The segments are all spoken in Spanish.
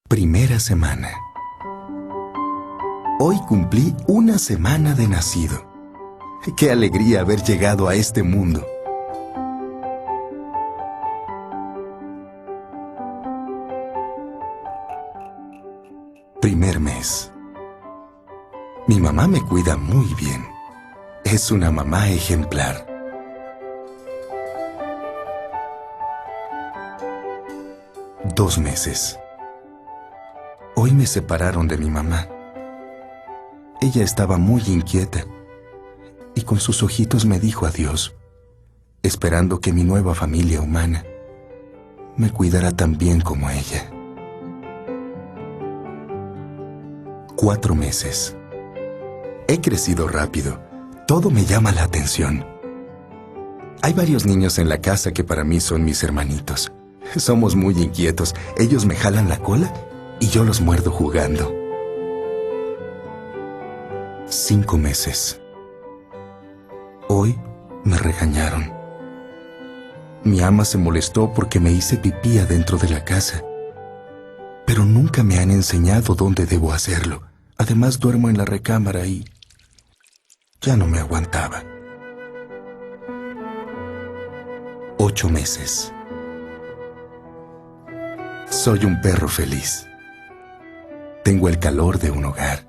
Primera semana. Hoy cumplí una semana de nacido. ¡Qué alegría haber llegado a este mundo! Primer mes. Mi mamá me cuida muy bien. Es una mamá ejemplar. Dos meses. Hoy me separaron de mi mamá. Ella estaba muy inquieta y con sus ojitos me dijo adiós, esperando que mi nueva familia humana me cuidara tan bien como ella. 4 meses. He crecido rápido. Todo me llama la atención. Hay varios niños en la casa que para mí son mis hermanitos. Somos muy inquietos. Ellos me jalan la cola y yo los muerdo jugando. 5 meses. Hoy me regañaron. Mi ama se molestó porque me hice pipí adentro de la casa. Pero nunca me han enseñado dónde debo hacerlo. Además duermo en la recámara y ya no me aguantaba. 8 meses. Soy un perro feliz. Tengo el calor de un hogar.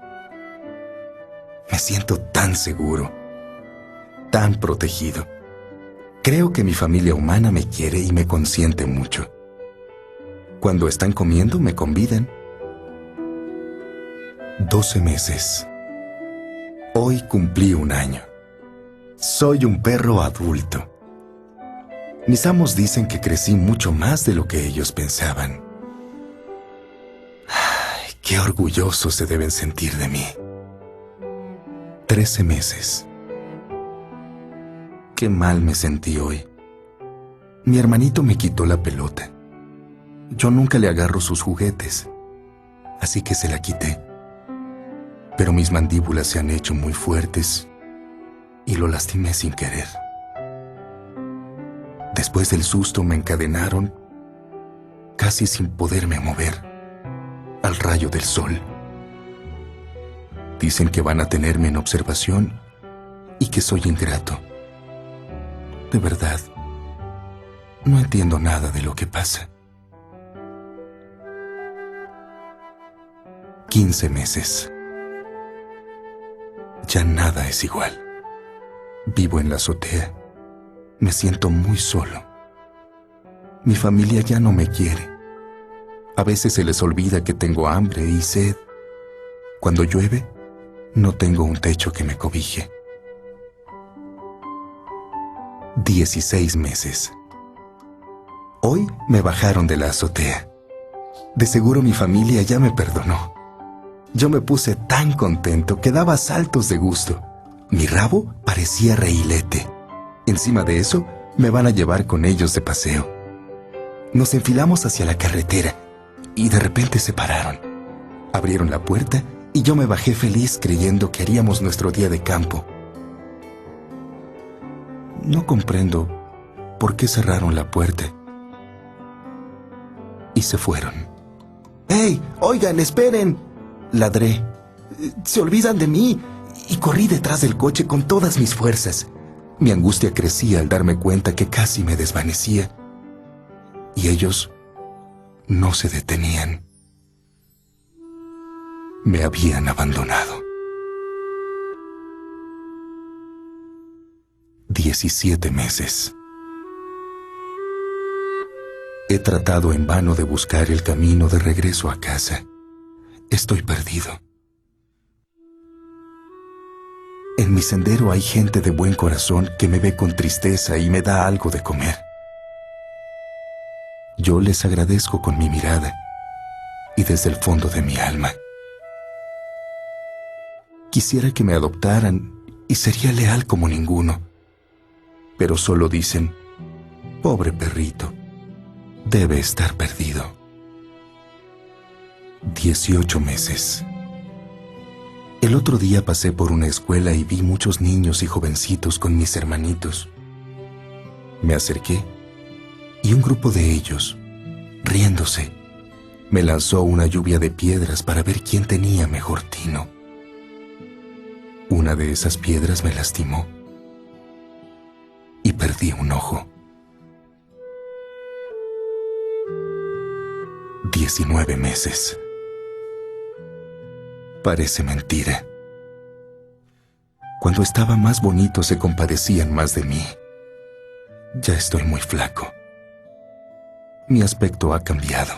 Me siento tan seguro, tan protegido. Creo que mi familia humana me quiere y me consiente mucho. Cuando están comiendo, me convidan. 12 meses. Hoy cumplí un año. Soy un perro adulto. Mis amos dicen que crecí mucho más de lo que ellos pensaban. Ay, qué orgullosos se deben sentir de mí. 13 meses. Qué mal me sentí hoy. Mi hermanito me quitó la pelota. Yo nunca le agarro sus juguetes, así que se la quité. Pero mis mandíbulas se han hecho muy fuertes y lo lastimé sin querer. Después del susto me encadenaron, casi sin poderme mover, al rayo del sol. Dicen que van a tenerme en observación y que soy ingrato. De verdad, no entiendo nada de lo que pasa. 15 meses. Ya nada es igual. Vivo en la azotea. Me siento muy solo. Mi familia ya no me quiere. A veces se les olvida que tengo hambre y sed. Cuando llueve, no tengo un techo que me cobije. 16 meses. Hoy me bajaron de la azotea. De seguro mi familia ya me perdonó. Yo me puse tan contento que daba saltos de gusto. Mi rabo parecía reilete. Encima de eso, me van a llevar con ellos de paseo. Nos enfilamos hacia la carretera y de repente se pararon. Abrieron la puerta y yo me bajé feliz creyendo que haríamos nuestro día de campo. No comprendo por qué cerraron la puerta. Y se fueron. ¡Hey! ¡Oigan, esperen! Ladré. Se olvidan de mí. Y corrí detrás del coche con todas mis fuerzas. Mi angustia crecía al darme cuenta que casi me desvanecía. Y ellos no se detenían. Me habían abandonado. 17 meses. He tratado en vano de buscar el camino de regreso a casa. Estoy perdido. En mi sendero hay gente de buen corazón que me ve con tristeza y me da algo de comer. Yo les agradezco con mi mirada y desde el fondo de mi alma. Quisiera que me adoptaran y sería leal como ninguno, pero solo dicen, pobre perrito, debe estar perdido. 18 meses. El otro día pasé por una escuela y vi muchos niños y jovencitos con mis hermanitos. Me acerqué y un grupo de ellos, riéndose, Me lanzó una lluvia de piedras para ver quién tenía mejor tino. Una de esas piedras me lastimó y perdí un ojo. 19 meses. Parece mentira. Cuando estaba más bonito se compadecían más de mí. Ya estoy muy flaco. Mi aspecto ha cambiado.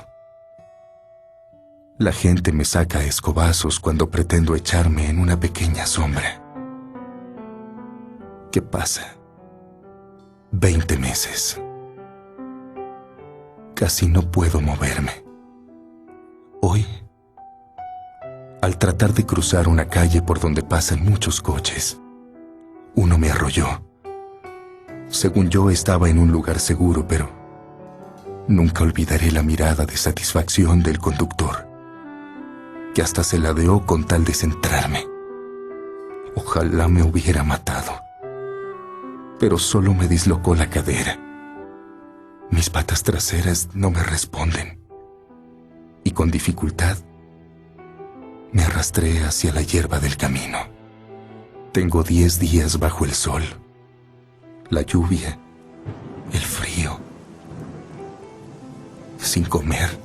La gente me saca a escobazos cuando pretendo echarme en una pequeña sombra. ¿Qué pasa? 20 meses. Casi no puedo moverme. Hoy, al tratar de cruzar una calle por donde pasan muchos coches, uno me arrolló. Según yo estaba en un lugar seguro, pero nunca olvidaré la mirada de satisfacción del conductor, que hasta se ladeó con tal de centrarme. Ojalá me hubiera matado, pero solo me dislocó la cadera. Mis patas traseras no me responden, y con dificultad me arrastré hacia la hierba del camino. Tengo 10 días bajo el sol, la lluvia, el frío, sin comer.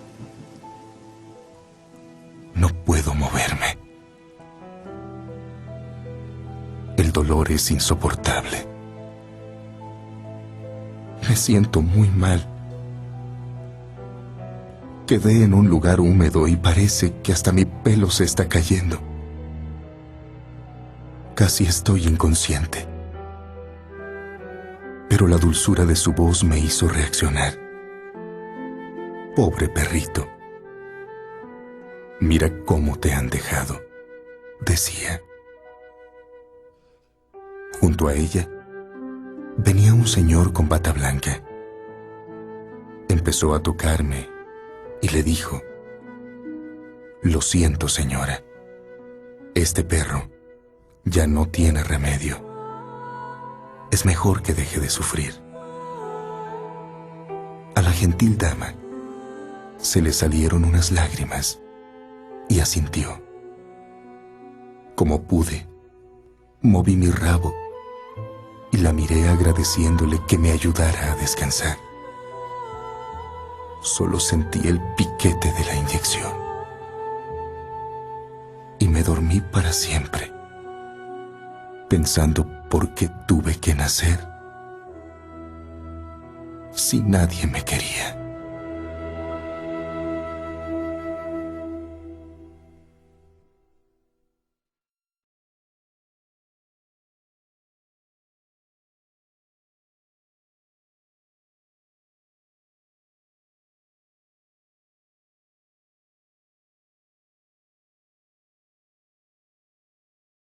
No puedo moverme. El dolor es insoportable. Me siento muy mal. Quedé en un lugar húmedo y parece que hasta mi pelo se está cayendo. Casi estoy inconsciente. Pero la dulzura de su voz me hizo reaccionar. Pobre perrito. Mira cómo te han dejado, decía. Junto a ella venía un señor con bata blanca. Empezó a tocarme y le dijo: «Lo siento, señora. Este perro ya no tiene remedio. Es mejor que deje de sufrir». A la gentil dama se le salieron unas lágrimas y asintió. Como pude, moví mi rabo y la miré agradeciéndole que me ayudara a descansar. Solo sentí el piquete de la inyección y me dormí para siempre, pensando por qué tuve que nacer si nadie me quería.